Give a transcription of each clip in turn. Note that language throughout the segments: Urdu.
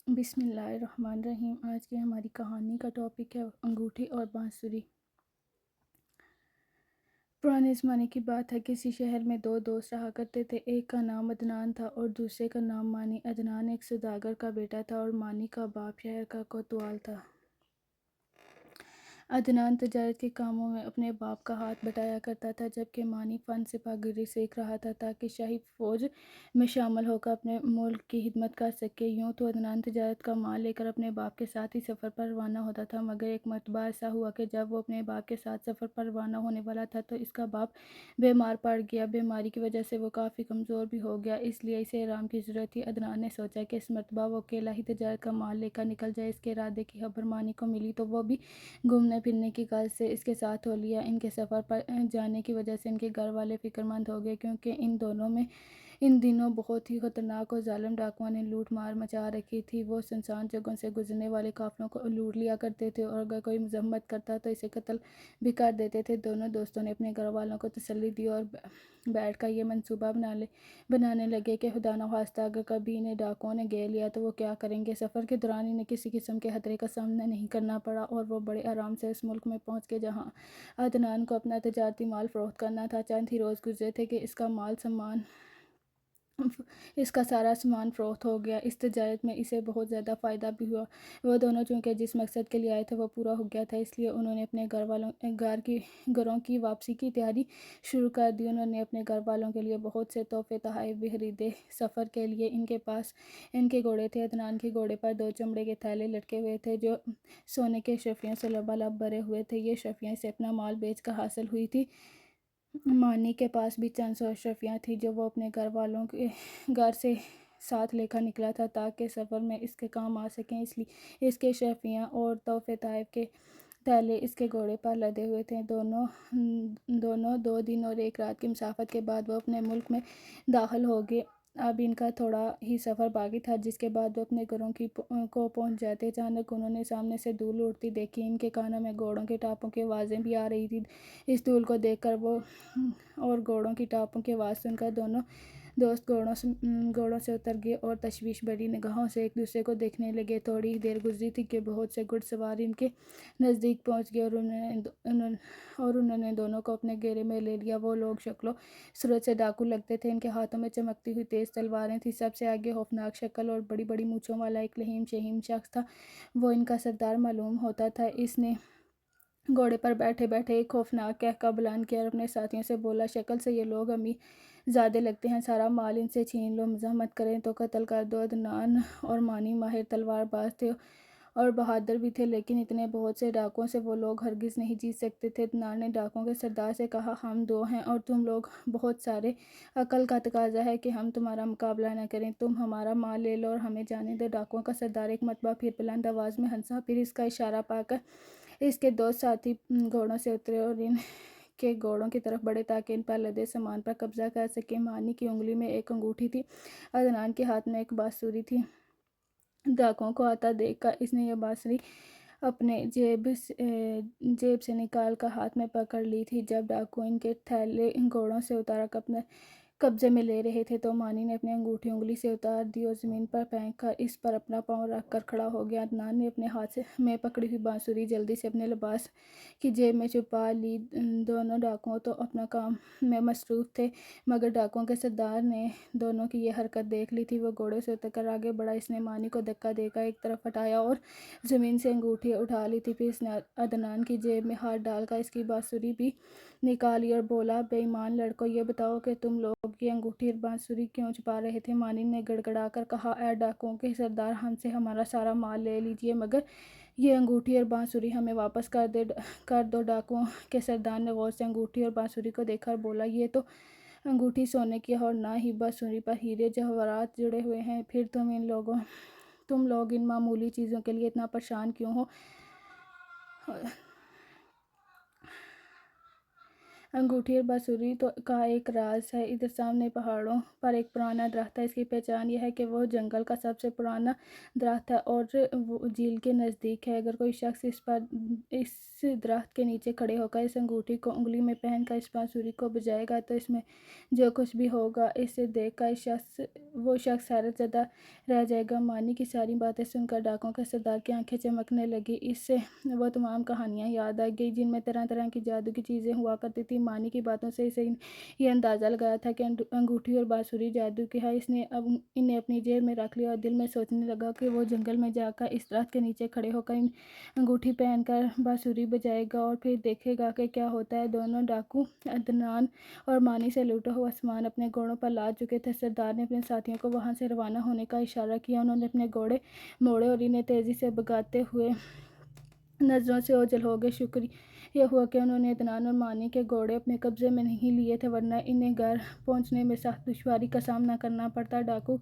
بسم اللہ الرحمن الرحیم۔ آج کی ہماری کہانی کا ٹاپک ہے انگوٹھی اور بانسری۔ پرانے زمانے کی بات ہے، کسی شہر میں دو دوست رہا کرتے تھے۔ ایک کا نام عدنان تھا اور دوسرے کا نام مانی۔ عدنان ایک سوداگر کا بیٹا تھا اور مانی کا باپ شہر کا کوتوال تھا۔ عدنان تجارت کے کاموں میں اپنے باپ کا ہاتھ بٹایا کرتا تھا، جبکہ مانی فن سپاہ گری سیکھ رہا تھا تاکہ شاہی فوج میں شامل ہو کر اپنے ملک کی خدمت کر سکے۔ یوں تو عدنان تجارت کا مال لے کر اپنے باپ کے ساتھ ہی سفر پر روانہ ہوتا تھا، مگر ایک مرتبہ ایسا ہوا کہ جب وہ اپنے باپ کے ساتھ سفر پر روانہ ہونے والا تھا تو اس کا باپ بیمار پڑ گیا۔ بیماری کی وجہ سے وہ کافی کمزور بھی ہو گیا، اس لیے اسے آرام کی ضرورت تھی۔ عدنان نے سوچا کہ اس مرتبہ وہ اکیلا ہی تجارت کا مال لے کر نکل جائے۔ اس کے ارادے کی خبر مانی کو ملی تو وہ بھی گھومنے پھرنے کی غرض سے اس کے ساتھ ہو لیا۔ ان کے سفر پر جانے کی وجہ سے ان کے گھر والے فکر مند ہو گئے، کیونکہ ان دنوں بہت ہی خطرناک اور ظالم ڈاکوؤں نے لوٹ مار مچا رکھی تھی۔ وہ سنسان جگہوں سے گزرنے والے قافلوں کو لوٹ لیا کرتے تھے اور اگر کوئی مزاحمت کرتا تو اسے قتل بھی کر دیتے تھے۔ دونوں دوستوں نے اپنے گھر والوں کو تسلی دی اور بیٹھ کر یہ منصوبہ بنانے لگے کہ خدا نخواستہ اگر کبھی انہیں ڈاکوؤں نے گھیر لیا تو وہ کیا کریں گے۔ سفر کے دوران انہیں کسی قسم کے خطرے کا سامنا نہیں کرنا پڑا اور وہ بڑے آرام سے اس ملک میں پہنچ گئے جہاں عدنان کو اپنا تجارتی مال فروخت کرنا تھا۔ چند ہی روز گزرے تھے کہ اس کا سارا سامان فروخت ہو گیا۔ اس تجارت میں اسے بہت زیادہ فائدہ بھی ہوا۔ وہ دونوں چونکہ جس مقصد کے لیے آئے تھے وہ پورا ہو گیا تھا، اس لیے انہوں نے اپنے گھروں کی واپسی کی تیاری شروع کر دی۔ انہوں نے اپنے گھر والوں کے لیے بہت سے تحفے تحائف بھی خریدے۔ سفر کے لیے ان کے پاس ان کے گھوڑے تھے۔ عدنان کے گھوڑے پر دو چمڑے کے تھیلے لٹکے ہوئے تھے جو سونے کے اشرفیوں سے لبالب بھرے ہوئے تھے۔ یہ اشرفیاں اسے اپنا مال بیچ کر حاصل ہوئی تھی۔ مانی کے پاس بھی چند سو اشرفیاں تھیں جو وہ اپنے گھر والوں کے گھر سے ساتھ لے کر نکلا تھا تاکہ سفر میں اس کے کام آ سکیں، اس لیے اس کے اشرفیاں اور تحفے تحائف کے تھیلے اس کے گھوڑے پر لدے ہوئے تھے۔ دونوں 2 دن اور 1 رات کی مسافت کے بعد وہ اپنے ملک میں داخل ہو گئے۔ اب ان کا تھوڑا ہی سفر باقی تھا جس کے بعد وہ اپنے گھروں کو پہنچ جاتے۔ اچانک انہوں نے سامنے سے دھول اڑتی دیکھی۔ ان کے کانوں میں گھوڑوں کے ٹاپوں کی آوازیں بھی آ رہی تھیں۔ اس دھول کو دیکھ کر اور گھوڑوں کی ٹاپوں کی آواز سن کر دونوں دوست گھوڑوں سے اتر گئے اور تشویش بھری نگاہوں سے ایک دوسرے کو دیکھنے لگے۔ تھوڑی ہی دیر گزری تھی کہ بہت سے گھڑ سوار ان کے نزدیک پہنچ گئے اور انہوں نے دونوں کو اپنے گھیرے میں لے لیا۔ وہ لوگ شکل و صورت سے ڈاکو لگتے تھے۔ ان کے ہاتھوں میں چمکتی ہوئی تیز تلواریں تھیں۔ سب سے آگے خوفناک شکل اور بڑی بڑی مونچھوں والا ایک لئیم شہیم شخص تھا۔ وہ ان کا سردار معلوم ہوتا تھا۔ اس نے گھوڑے پر بیٹھے بیٹھے ایک خوفناک قہقہ بلند کیا اور اپنے ساتھیوں سے بولا، شکل سے یہ لوگ امیر زادے لگتے ہیں، سارا مال ان سے چھین لو، مزاحمت کریں تو قتل کر دو۔ عدنان اور مانی ماہر تلوار باز تھے اور بہادر بھی تھے، لیکن اتنے بہت سے ڈاکوؤں سے وہ لوگ ہرگز نہیں جیت سکتے تھے۔ عدنان نے ڈاکوؤں کے سردار سے کہا، ہم 2 ہیں اور تم لوگ بہت سارے، عقل کا تقاضا ہے کہ ہم تمہارا مقابلہ نہ کریں، تم ہمارا مال لے لو اور ہمیں جانے دو۔ ڈاکوؤں کا سردار ایک مرتبہ پھر بلند آواز میں ہنسا، پھر اس کا اشارہ پا کر اس کے دوست ساتھی گھوڑوں سے اترے اور ان کے گھوڑوں کی طرف بڑھے تاکہ ان پر لدے سامان پر قبضہ کر سکیں۔ مانی کی انگلی میں ایک انگوٹھی تھی، عدنان کے ہاتھ میں ایک بانسری تھی۔ ڈاکوؤں کو آتا دیکھ کر اس نے یہ بانسری اپنے جیب سے نکال کر ہاتھ میں پکڑ لی تھی۔ جب ڈاکو ان کے تھیلے گھوڑوں سے اتار کر اپنے قبضے میں لے رہے تھے تو مانی نے اپنی انگوٹھی انگلی سے اتار دی اور زمین پر پھینک کر اس پر اپنا پاؤں رکھ کر کھڑا ہو گیا۔ عدنان نے اپنے ہاتھ میں پکڑی ہوئی بانسری جلدی سے اپنے لباس کی جیب میں چھپا لی۔ دونوں ڈاکو تو اپنا کام میں مصروف تھے، مگر ڈاکوؤں کے سردار نے دونوں کی یہ حرکت دیکھ لی تھی۔ وہ گھوڑے سے اتر کر آگے بڑھا، اس نے مانی کو دھکا دے کر ایک طرف ہٹایا اور زمین سے انگوٹھی اٹھا لی تھی۔ پھر اس نے عدنان کی جیب میں ہاتھ ڈال کر اس کی بانسری بھی نکالی اور بولا، بے ایمان لڑکو، یہ بتاؤ کہ تم لوگ یہ انگوٹھی اور بانسری کیوں چھپا رہے تھے؟ مانی نے گڑ گڑا کر کہا، اے ڈاکوؤں کے سردار، ہم سے ہمارا سارا مال لے لیجئے مگر یہ انگوٹھی اور بانسری ہمیں واپس کر دو۔ ڈاکوؤں کے سردار نے غور سے انگوٹھی اور بانسری کو دیکھا اور بولا، یہ تو انگوٹھی سونے کی ہے اور نہ ہی بانسری پر ہیرے جواہرات جڑے ہوئے ہیں، پھر تم لوگ ان معمولی چیزوں کے لیے اتنا پریشان کیوں ہو؟ انگوٹھی اور بانسری کا ایک راز ہے۔ ادھر سامنے پہاڑوں پر ایک پرانا درخت ہے۔ اس کی پہچان یہ ہے کہ وہ جنگل کا سب سے پرانا درخت ہے اور وہ جھیل کے نزدیک ہے۔ اگر کوئی شخص اس درخت کے نیچے کھڑے ہو کر اس انگوٹھی کو انگلی میں پہن کر اس بانسری کو بجائے گا تو اس میں جو کچھ بھی ہوگا اسے دیکھ کر وہ شخص حیرت زدہ رہ جائے گا۔ مانی کی ساری باتیں سن کر ڈاکوؤں کے سردار کی آنکھیں چمکنے لگیں۔ اس سے وہ تمام کہانیاں یاد آ گئیں جن میں طرح طرح کی جادو کی چیزیں ہوا کرتی تھیں۔ مانی کی باتوں سے اسے یہ اندازہ لگایا تھا کہ انگوٹھی اور بانسری جادو کی ہے۔ اس نے انہیں اپنی جیب میں رکھ لیا اور دل میں سوچنے لگا کہ وہ جنگل میں جا کر اس درخت کے نیچے کھڑے ہو کر انگوٹھی پہن کر بانسری بجائے گا اور پھر دیکھے گا کہ کیا ہوتا ہے۔ دونوں ڈاکو عدنان اور مانی سے لوٹا ہوا سامان اپنے گھوڑوں پر لاد چکے تھے۔ سردار نے اپنے ساتھیوں کو وہاں سے روانہ ہونے کا اشارہ کیا۔ انہوں نے اپنے گھوڑے موڑے اور انہیں تیزی سے بھگاتے ہوئے نظروں سے اوجھل ہو گئے۔ شکر یہ ہوا کہ انہوں نے عدنان اور مانی کے گھوڑے اپنے قبضے میں نہیں لیے تھے ورنہ انہیں گھر پہنچنے میں سخت دشواری کا سامنا کرنا پڑتا۔ ڈاکو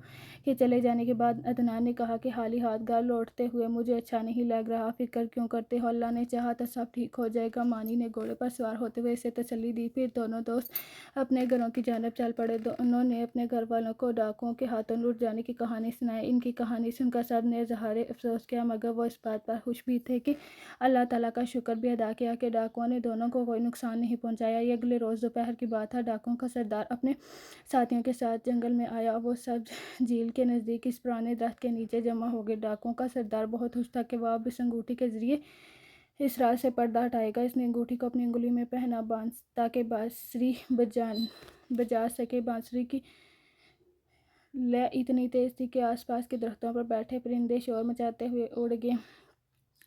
کے چلے جانے کے بعد عدنان نے کہا کہ خالی ہاتھ گھر لوٹتے ہوئے مجھے اچھا نہیں لگ رہا۔ فکر کیوں کرتے ہو؟ اللہ نے چاہا تو سب ٹھیک ہو جائے گا۔ مانی نے گھوڑے پر سوار ہوتے ہوئے اسے تسلی دی۔ پھر دونوں دوست اپنے گھروں کی جانب چل پڑے۔ انہوں نے اپنے گھر والوں کو ڈاکوؤں کے ہاتھوں لوٹ جانے کی کہانی سنائی۔ ان کی کہانی سن کر سب نے اظہار افسوس کیا مگر وہ اس بات پر خوش بھی تھے کہ اللہ تعالیٰ کا شکر بھی ادا کیا کہ ڈاکوؤں نے دونوں کو کوئی نقصان نہیں پہنچایا۔ یہ اگلے روز دوپہر کی بات تھا۔ ڈاکوؤں کا سردار اپنے ساتھیوں کے ساتھ جنگل میں آیا۔ وہ سب جھیل کے نزدیک اس پرانے درخت کے نیچے جمع ہو گئے۔ ڈاکوؤں کا سردار بہت خوش تھا کہ وہ اب اس انگوٹھی کے ذریعے اس راز سے پردہ ہٹائے گا۔ اس نے انگوٹھی کو اپنی انگلی میں پہنا تاکہ بانسری بجا سکے۔ بانسری کی لے اتنی تیز تھی کہ آس پاس کے درختوں پر بیٹھے پرندے شور مچاتے ہوئے اڑ گئے۔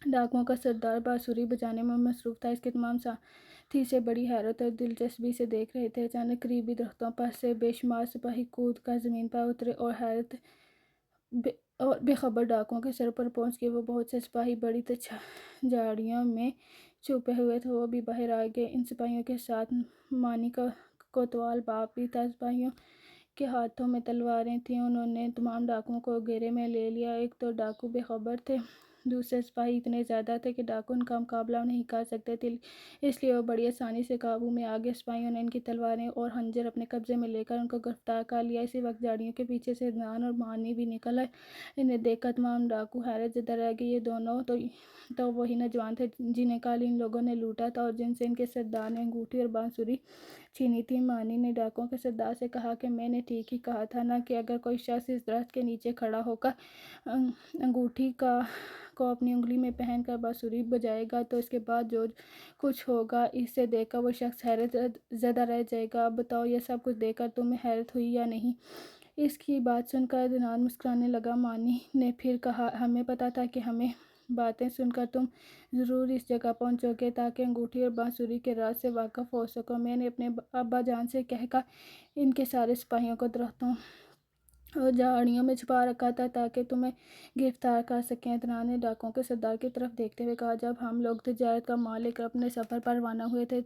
ڈاکوؤں کا سردار بانسری بجانے میں مصروف تھا۔ اس کے تمام ساتھی اسے بڑی حیرت اور دلچسپی سے دیکھ رہے تھے۔ اچانک قریبی درختوں پر سے بے شمار سپاہی کود کر زمین پر اترے اور بے خبر ڈاکوؤں کے سر پر پہنچ گئے۔ وہ بہت سے سپاہی بڑی جھاڑیوں میں چھپے ہوئے تھے۔ وہ بھی باہر آ گئے۔ ان سپاہیوں کے ساتھ مانی کا کوتوال باپ بھی تھا۔ سپاہیوں کے ہاتھوں میں تلواریں تھیں۔ انہوں نے تمام ڈاکوؤں کو گھیرے میں لے لیا۔ ایک تو ڈاکو بے خبر تھے، دوسرے سپاہی اتنے زیادہ تھے کہ ڈاکو ان کا مقابلہ نہیں کر سکتے تھے، اس لیے وہ بڑی آسانی سے قابو میں آ گئے۔ سپاہیوں نے ان کی تلواریں اور خنجر اپنے قبضے میں لے کر ان کو گرفتار کر لیا۔ اسی وقت جھاڑیوں کے پیچھے سے عدنان اور مانی بھی نکل آئے۔ انہیں دیکھ کر تمام ڈاکو حیرت زدہ رہ گئے۔ یہ دونوں تو وہی نوجوان تھے جنہیں کل ان لوگوں نے لوٹا تھا اور جن سے ان کے سردار نے انگوٹھی اور بانسری چھینی تھی۔ مانی نے ڈاکوؤں کے سردار سے کہا کہ میں نے ٹھیک ہی کہا تھا نا کہ اگر کوئی شخص اس درخت کے نیچے کھڑا ہو کر انگوٹھی کو اپنی انگلی میں پہن کر بانسری بجائے گا تو اس کے بعد جو کچھ ہوگا اسے دیکھ کر وہ شخص حیرت زدہ رہ جائے گا۔ اب بتاؤ یہ سب کچھ دیکھ کر تمہیں حیرت ہوئی یا نہیں؟ اس کی بات سن کر عدنان مسکرانے لگا۔ مانی نے پھر کہا ہمیں پتہ تھا کہ ہمیں باتیں سن کر تم ضرور اس جگہ پہنچو گے تاکہ انگوٹھی اور بانسری کے راز سے واقف ہو سکو۔ میں نے اپنے ابا جان سے کہہ کر ان کے سارے سپاہیوں کو درختوں اور جھاڑیوں میں چھپا رکھا تھا تاکہ تمہیں گرفتار کر سکیں۔ عدنان نے ڈاکوؤں کے سردار کی طرف دیکھتے ہوئے کہا جب ہم لوگ تجارت کا مال لے کر اپنے سفر پر روانہ ہوئے تھے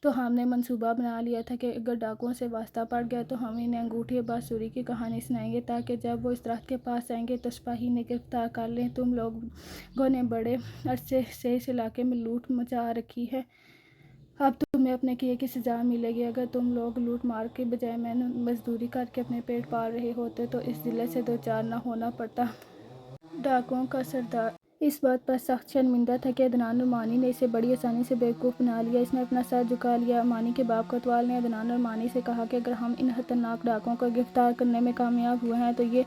تو ہم نے منصوبہ بنا لیا تھا کہ اگر ڈاکوؤں سے واسطہ پڑ گیا تو ہم انہیں انگوٹھی اور بانسری کی کہانی سنائیں گے تاکہ جب وہ اس درخت کے پاس آئیں گے تو سپاہی انہیں گرفتار کر لیں۔ تم لوگوں نے بڑے عرصے سے اس علاقے میں لوٹ مچا رکھی ہے، اب تمہیں اپنے کیے کی سزا ملے گی۔ اگر تم لوگ لوٹ مار کے بجائے محنت مزدوری کر کے اپنے پیٹ پال رہے ہوتے تو اس ذلت سے دوچار نہ ہونا پڑتا۔ ڈاکوؤں کا سردار اس بات پر سخت شرمندہ تھا کہ عدنان اور مانی نے اسے بڑی آسانی سے بیوقوف بنا لیا۔ اس نے اپنا سر جھکا لیا۔ مانی کے باپ کوتوال نے عدنان اور مانی سے کہا کہ اگر ہم ان خطرناک ڈاکوؤں کو گرفتار کرنے میں کامیاب ہوئے ہیں تو یہ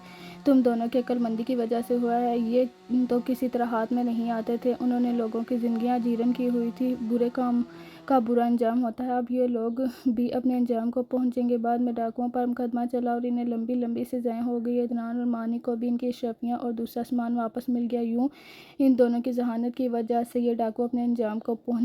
تم دونوں کی عقل مندی کی وجہ سے ہوا ہے، یہ تو کسی طرح ہاتھ میں نہیں آتے تھے۔ انہوں نے لوگوں کی زندگیاں جیرن کی ہوئی تھیں، برے کام کا برا انجام ہوتا ہے، اب یہ لوگ بھی اپنے انجام کو پہنچیں گے۔ بعد میں ڈاکوؤں پر مقدمہ چلا اور انہیں لمبی لمبی سزائیں ہو گئیں۔ عدنان اور مانی کو بھی ان کی اشرفیاں اور دوسرا سامان واپس مل گیا۔ یوں ان دونوں کی ذہانت کی وجہ سے یہ ڈاکو اپنے انجام کو پہنچ